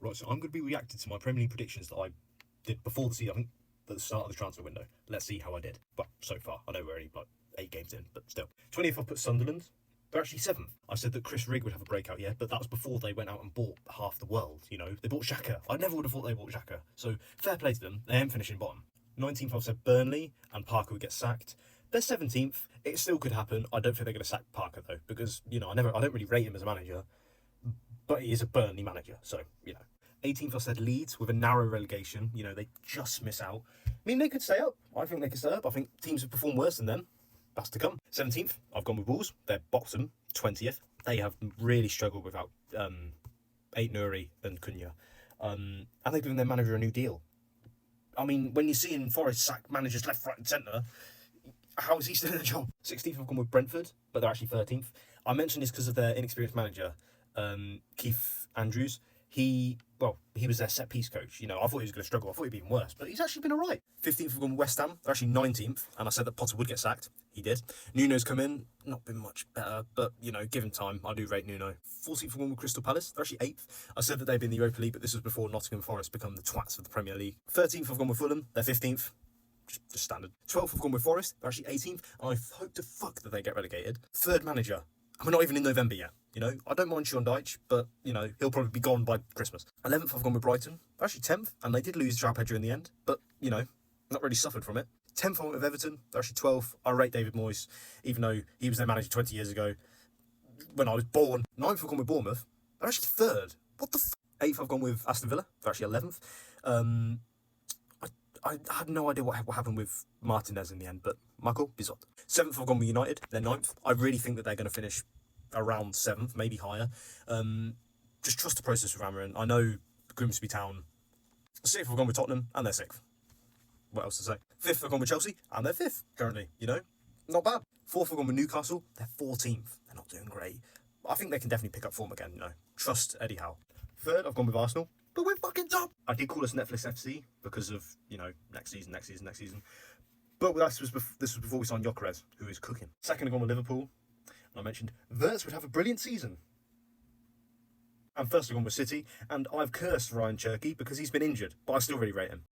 Right, so I'm going to be reacting to my Premier League predictions that I did before the season, I think, at the start of the transfer window. Let's see how I did. But so far, I know we're only like 8 games in, but still. 20th, I put Sunderland. They're actually 7th. I said that Chris Rigg would have a breakout year, but that was before they went out and bought half the world, you know. They bought Xhaka. I never would have thought they bought Xhaka. So, fair play to them. They ain't finishing bottom. 19th, I've said Burnley, and Parker would get sacked. They're 17th. It still could happen. I don't think they're going to sack Parker, though, because, you know, I don't really rate him as a manager, but he is a Burnley manager, so, you know. 18th, I said Leeds with a narrow relegation. You know, they just miss out. I mean, they could stay up. I think they could stay up. I think teams have performed worse than them. That's to come. 17th, I've gone with Wolves. They're bottom. 20th. They have really struggled without Ait Nouri and Cunha. And they've given their manager a new deal. I mean, when you're seeing Forest sack managers left, right and centre, how is he still in a job? 16th, I've gone with Brentford, but they're actually 13th. I mentioned this because of their inexperienced manager, Keith Andrews. He was their set-piece coach. You know, I thought he was going to struggle. I thought he'd be even worse, but he's actually been all right. 15th, I've gone with West Ham. They're actually 19th, and I said that Potter would get sacked. He did. Nuno's come in. Not been much better, but, you know, given time, I do rate Nuno. 14th, I've gone with Crystal Palace. They're actually 8th. I said that they'd be in the Europa League, but this was before Nottingham Forest become the twats of the Premier League. 13th, I've gone with Fulham. They're 15th. Just standard. 12th, I've gone with Forest. They're actually 18th, and I hope to fuck that they get relegated. Third manager. And we're not even in November yet. You know, I don't mind Sean Dyche, but, you know, he'll probably be gone by Christmas. 11th, I've gone with Brighton. They're actually 10th, and they did lose João Pedro in the end, but, you know, not really suffered from it. 10th, I went with Everton. They're actually 12th. I rate David Moyes, even though he was their manager 20 years ago when I was born. 9th, I've gone with Bournemouth. They're actually 3rd. What the f***? 8th, I've gone with Aston Villa. They're actually 11th. I had no idea what happened with Martinez in the end, but Michael Bizot. 7th, I've gone with United. They're 9th. I really think that they're going to finish around 7th, maybe higher. Just trust the process with Amarin. I know Grimsby Town. 6th, I've gone with Tottenham, and they're 6th. What else to say? 5th, I've gone with Chelsea, and they're 5th currently. You know, not bad. 4th, I've gone with Newcastle. They're 14th. They're not doing great. I think they can definitely pick up form again. You know, trust Eddie Howe. 3rd, I've gone with Arsenal. But we're fucking top. I did call us Netflix FC because of, you know, next season. But this was before we signed Gyökeres, who is cooking. 2nd, I've gone with Liverpool. And I mentioned Wirtz would have a brilliant season. And 1st, I've gone with City. And I've cursed Ryan Cherky because he's been injured. But I still really rate him.